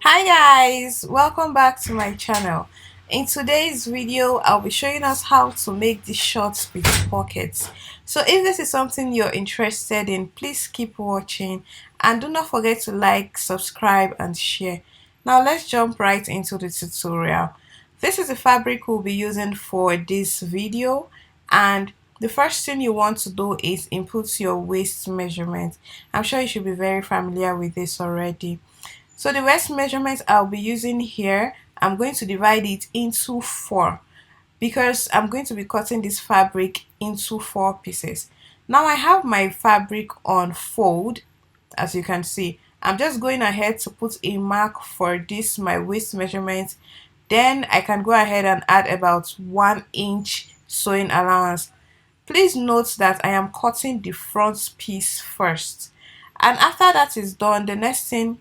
Hi guys, welcome back to my channel. In today's video I'll be showing us how to make these shorts with pockets. So if this is something you're interested in, please keep watching and do not forget to like, subscribe and share. Now let's jump right into the tutorial. This is the fabric we'll be using for this video, and the first thing you want to do is input your waist measurement. I'm sure you should be very familiar with this already. So the waist measurement I'll be using here, I'm going to divide it into four because I'm going to be cutting this fabric into four pieces. Now I have my fabric on fold, as you can see. I'm just going ahead to put a mark for this my waist measurement. Then I can go ahead and add about 1 inch sewing allowance. Please note that I am cutting the front piece first. And after that is done, the next thing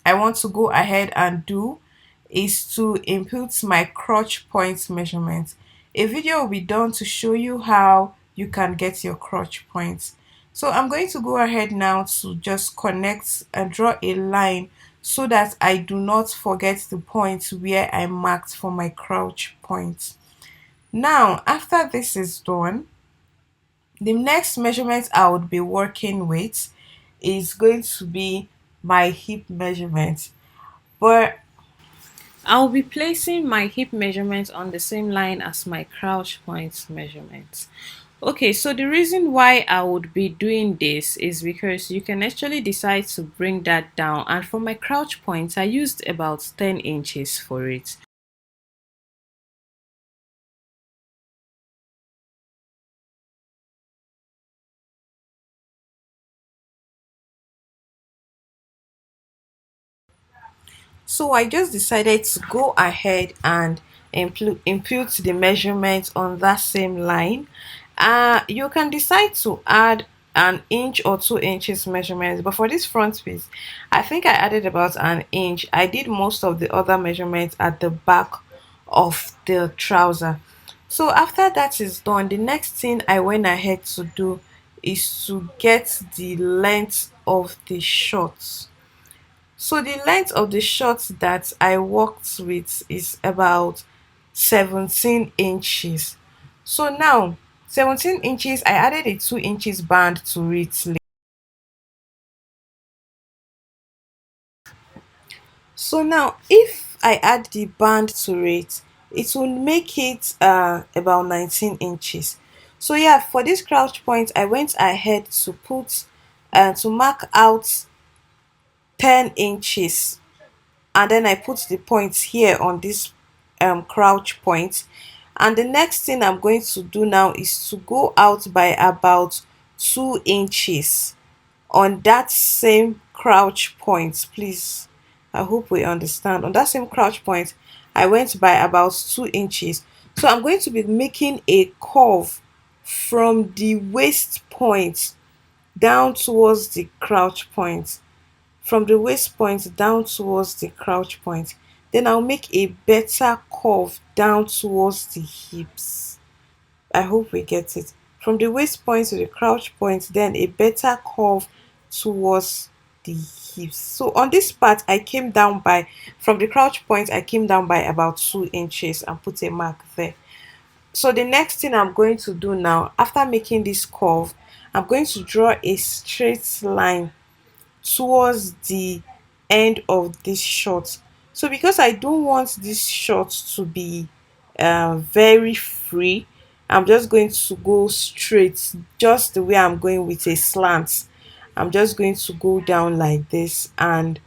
I want to go ahead and do is to input my crotch point measurement. A video will be done to show you how you can get your crotch points. So I'm going to go ahead now to just connect and draw a line so that I do not forget the point where I marked for my crotch point. Now, after this is done, the next measurement I would be working with is going to be my hip measurement. But I'll be placing my hip measurement on the same line as my crouch point measurement. Okay, so the reason why I would be doing this is because you can actually decide to bring that down, and for my crouch point I used about 10 inches for it. So I just decided to go ahead and input the measurement on that same line. You can decide to add an inch or 2 inches measurements, but for this front piece, I think I added about an inch. I did most of the other measurements at the back of the trouser. So after that is done, the next thing I went ahead to do is to get the length of the shorts. So the length of the shorts that I worked with is about 17 inches. So now 17 inches, I added a 2 inches band to it. So now if I add the band to it, it will make it about 19 inches. So yeah, for this crouch point, I went ahead to put to mark out 10 inches, and then I put the points here on this crouch point. And the next thing I'm going to do now is to go out by about 2 inches on that same crouch point. Please, I hope we understand. On that same crouch point, I went by about 2 inches. So I'm going to be making a curve from the waist point down towards the crouch point, from the waist point down towards the crouch point. Then I'll make a better curve down towards the hips. I hope we get it. From the waist point to the crouch point, then a better curve towards the hips. So on this part, I came down by, from the crouch point, I came down by about 2 inches and put a mark there. So the next thing I'm going to do now, after making this curve, I'm going to draw a straight line towards the end of this short. So because I don't want this short to be very free, I'm just going to go straight, just the way I'm going with a slant. I'm just going to go down like this, and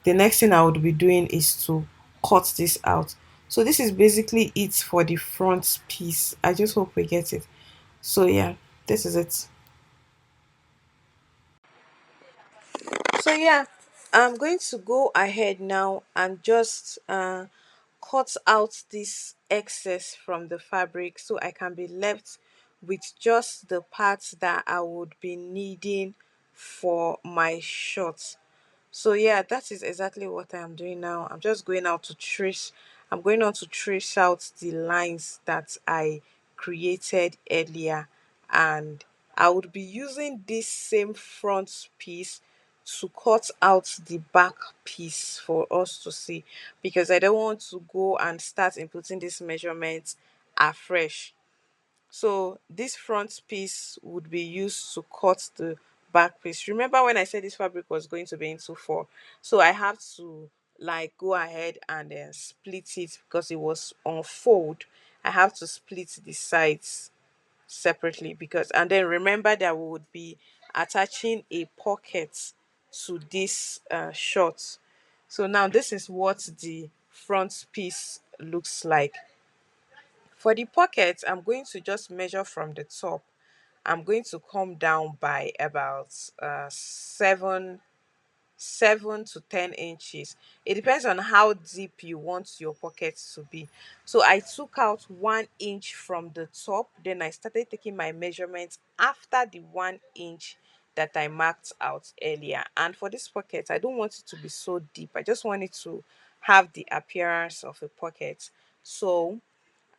the next thing I would be doing is to cut this out. So this is basically it for the front piece. I just hope we get it. So yeah, this is it. So yeah, I'm going to go ahead now and just cut out this excess from the fabric so I can be left with just the parts that I would be needing for my shorts. So yeah, that is exactly what I am doing now. I'm going on to trace out the lines that I created earlier, and I would be using this same front piece to cut out the back piece for us to see, because I don't want to go and start inputting this measurement afresh. So this front piece would be used to cut the back piece. Remember when I said this fabric was going to be into four? So I have to like go ahead and then split it because it was on fold. I have to split the sides separately, because and then remember that we would be attaching a pocket to this short. So now this is what the front piece looks like. For the pocket, I'm going to just measure from the top. I'm going to come down by about 7 to 10 inches. It depends on how deep you want your pocket to be. So I took out 1 inch from the top, then I started taking my measurements after the 1 inch that I marked out earlier. And for this pocket, I don't want it to be so deep. I just want it to have the appearance of a pocket. So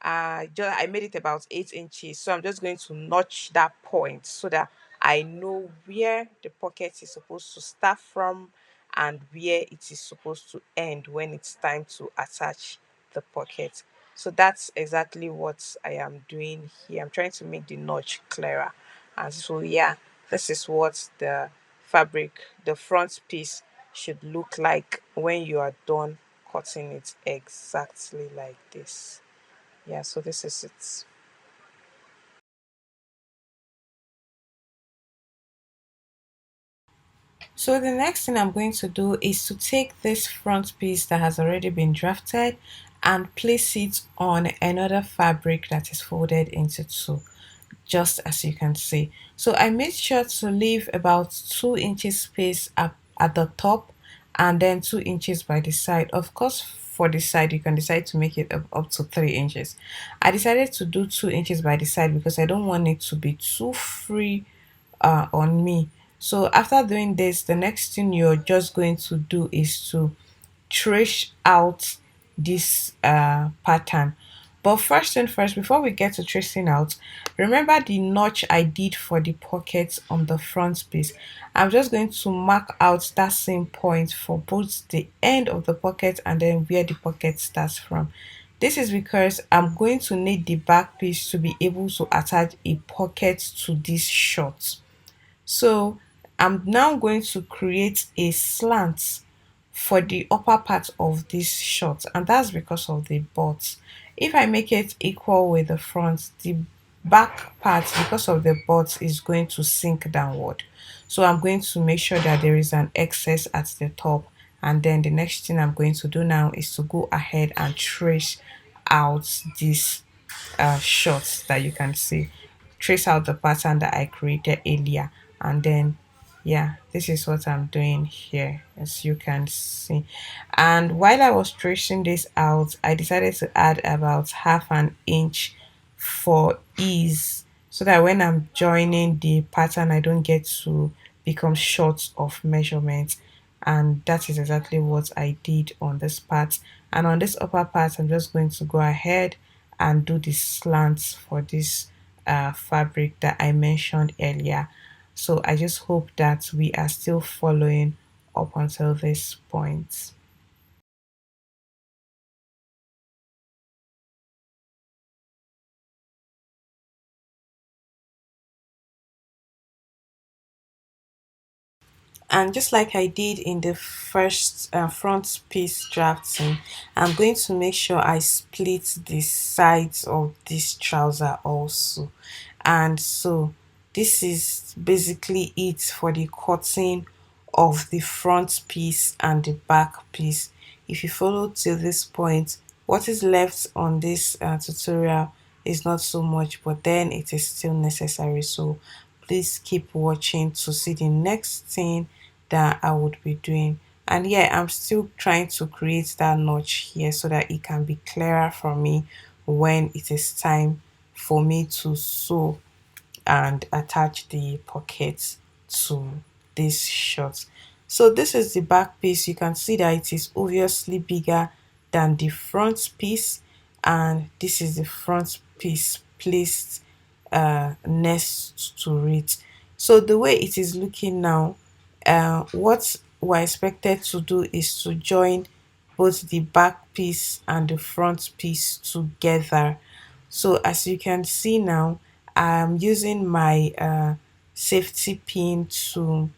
I made it about 8 inches, so I'm just going to notch that point so that I know where the pocket is supposed to start from and where it is supposed to end when it's time to attach the pocket. So that's exactly what I am doing here. I'm trying to make the notch clearer. And so yeah, this is what the fabric, the front piece, should look like when you are done cutting it, exactly like this. Yeah, so this is it. So the next thing I'm going to do is to take this front piece that has already been drafted and place it on another fabric that is folded into two, just as you can see. So I made sure to leave about 2 inches space at the top and then 2 inches by the side. Of course, for the side, you can decide to make it up to 3 inches. I decided to do 2 inches by the side because I don't want it to be too free on me. So after doing this, the next thing you're just going to do is to trace out this pattern. But first and first, before we get to tracing out, remember the notch I did for the pockets on the front piece. I'm just going to mark out that same point for both the end of the pocket and then where the pocket starts from. This is because I'm going to need the back piece to be able to attach a pocket to this short. So I'm now going to create a slant for the upper part of this short, and that's because of the butt. If I make it equal with the front, the back part, because of the butt, is going to sink downward. So I'm going to make sure that there is an excess at the top, and then the next thing I'm going to do now is to go ahead and trace out this shots that you can see, trace out the pattern that I created earlier, and then yeah, this is what I'm doing here, as you can see. And while I was tracing this out, I decided to add about half an inch for ease, so that when I'm joining the pattern I don't get to become short of measurement. And that is exactly what I did on this part. And on this upper part, I'm just going to go ahead and do the slants for this fabric that I mentioned earlier. So I just hope that we are still following up until this point. And just like I did in the first front piece drafting, I'm going to make sure I split the sides of this trouser also. And so this is basically it for the cutting of the front piece and the back piece. If you follow till this point, what is left on this tutorial is not so much, but then it is still necessary. So please keep watching to see the next thing that I would be doing. And yeah, I'm still trying to create that notch here so that it can be clearer for me when it is time for me to sew and attach the pockets to this short. So this is the back piece. You can see that it is obviously bigger than the front piece, and this is the front piece placed next to it. So the way it is looking now, What we're expected to do is to join both the back piece and the front piece together. So as you can see now, I'm using my safety pin to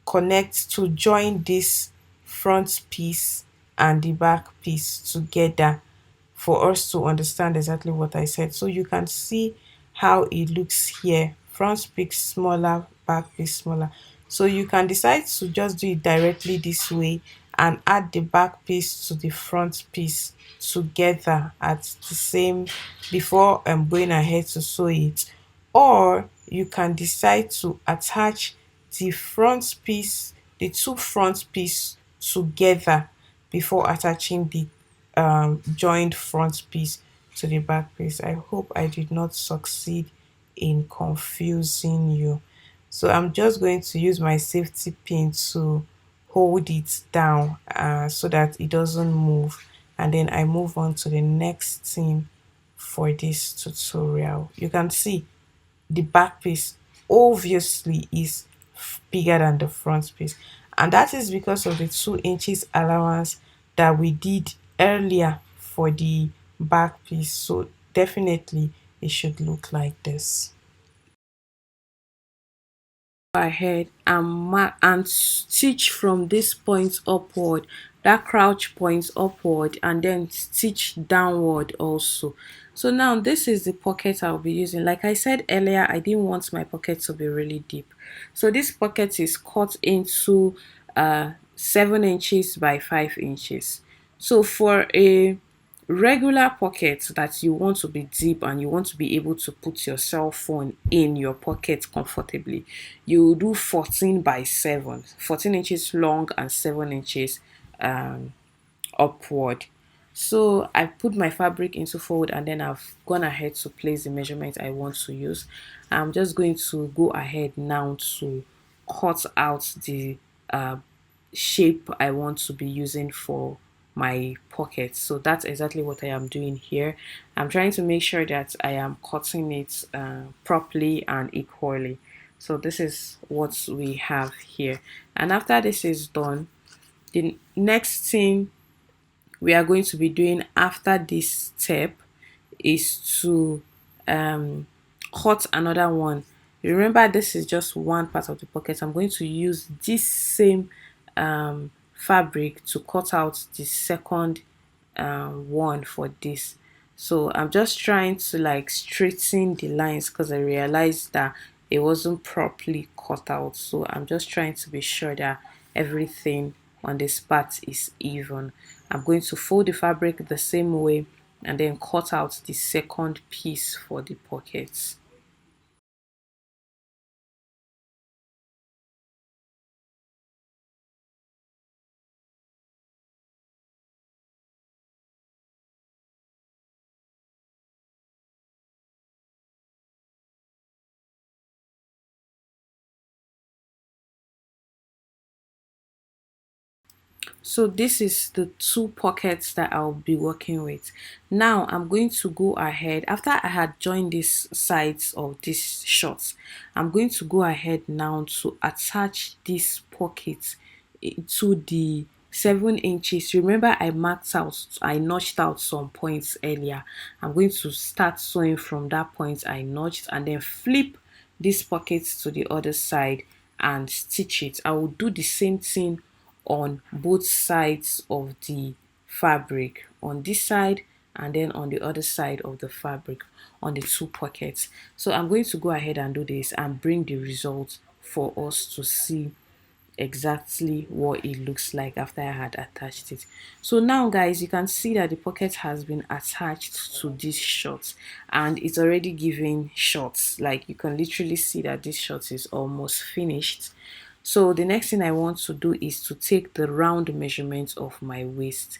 connect to join this front piece and the back piece together for us to understand exactly what I said. So you can see how it looks here. Front piece smaller, back piece smaller. So you can decide to just do it directly this way and add the back piece to the front piece together at the same before going ahead to sew it. Or you can decide to attach the front piece, the two front piece together before attaching the joined front piece to the back piece. I hope I did not succeed in confusing you. So I'm just going to use my safety pin to hold it down so that it doesn't move, and then I move on to the next thing for this tutorial. You can see the back piece obviously is bigger than the front piece, and that is because of the 2 inches allowance that we did earlier for the back piece. So definitely it should look like this. Ahead and and stitch from this point upward, that crouch point upward, and then stitch downward also. So now this is the pocket I'll be using. Like I said earlier, I didn't want my pocket to be really deep, so this pocket is cut into 7 inches by 5 inches. So for a regular pocket that you want to be deep and you want to be able to put your cell phone in your pocket comfortably, you do 14 by 7, 14 inches long and 7 inches upward. So I put my fabric into fold and then I've gone ahead to place the measurement I want to use. I'm just going to go ahead now to cut out the shape I want to be using for my pocket. So that's exactly what I am doing here. I'm trying to make sure that I am cutting it properly and equally. So this is what we have here. And after this is done, the next thing we are going to be doing after this step is to cut another one. Remember, this is just one part of the pocket. I'm going to use this same fabric to cut out the second one for this. So I'm just trying to like straighten the lines because I realized that it wasn't properly cut out. So I'm just trying to be sure that everything on this part is even. I'm going to fold the fabric the same way and then cut out the second piece for the pockets. So this is the two pockets that I'll be working with. Now I'm going to go ahead after I had joined these sides of these shorts. I'm going to go ahead now to attach this pocket to the 7 inches. Remember, I notched out some points earlier. I'm going to start sewing from that point I notched and then flip this pocket to the other side and stitch it. I will do the same thing on both sides of the fabric, on this side and then on the other side of the fabric, on the two pockets. So I'm going to go ahead and do this and bring the result for us to see exactly what it looks like after I had attached it. So now guys, you can see that the pocket has been attached to this short and it's already giving shots. Like you can literally see that this short is almost finished. So the next thing I want to do is to take the round measurement of my waist.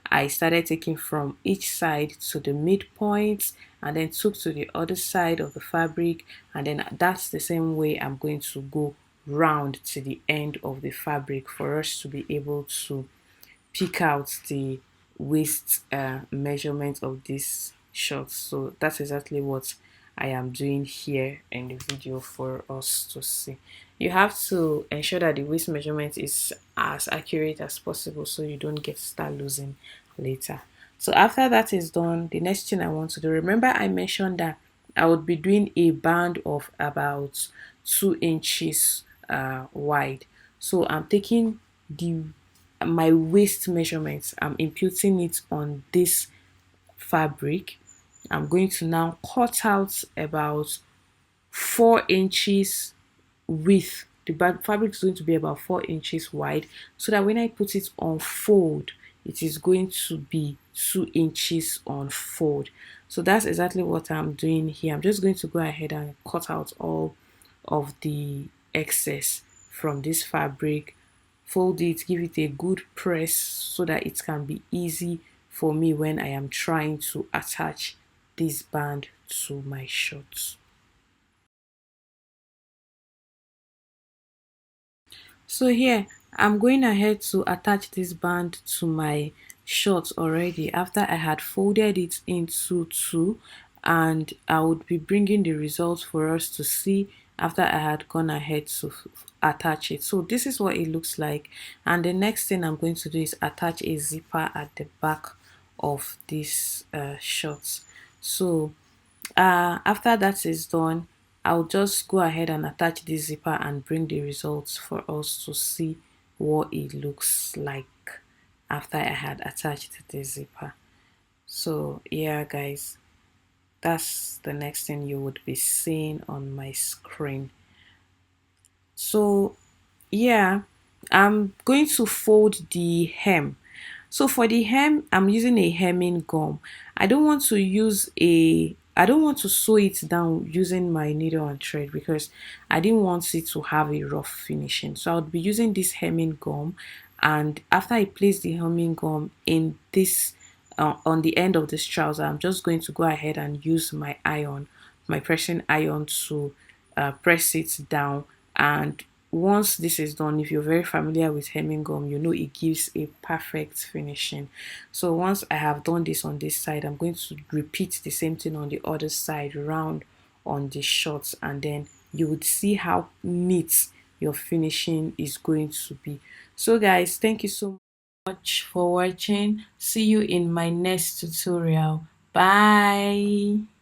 I started taking from each side to the midpoint and then took to the other side of the fabric, and then that's the same way I'm going to go round to the end of the fabric for us to be able to pick out the waist measurement of this short. So that's exactly what I am doing here in the video for us to see. You have to ensure that the waist measurement is as accurate as possible so you don't get start losing later. So after that is done, the next thing I want to do, remember I mentioned that I would be doing a band of about 2 inches wide. So I'm taking the my waist measurements, I'm imputing it on this fabric. I'm going to now cut out about 4 inches width. The fabric is going to be about 4 inches wide, so that when I put it on fold, it is going to be 2 inches on fold. So that's exactly what I'm doing here. I'm just going to go ahead and cut out all of the excess from this fabric, fold it, give it a good press so that it can be easy for me when I am trying to attach this band to my shorts. So here I'm going ahead to attach this band to my shorts already after I had folded it into two, and I would be bringing the results for us to see after I had gone ahead to attach it. So this is what it looks like, and the next thing I'm going to do is attach a zipper at the back of this shorts. So after that is done, I'll just go ahead and attach the zipper and bring the results for us to see what it looks like after I had attached the zipper. So yeah guys, that's the next thing you would be seeing on my screen. So yeah, I'm going to fold the hem. So for the hem, I'm using a hemming gum. I don't want to sew it down using my needle and thread because I didn't want it to have a rough finishing. So I would be using this hemming gum, and after I place the hemming gum in this on the end of this trouser, I'm just going to go ahead and use my iron, my pressing iron, to press it down. And once this is done, if you're very familiar with hemming gum, you know it gives a perfect finishing. So once I have done this on this side, I'm going to repeat the same thing on the other side, round on the shorts, and then you would see how neat your finishing is going to be. So guys, thank you so much for watching. See you in my next tutorial. Bye.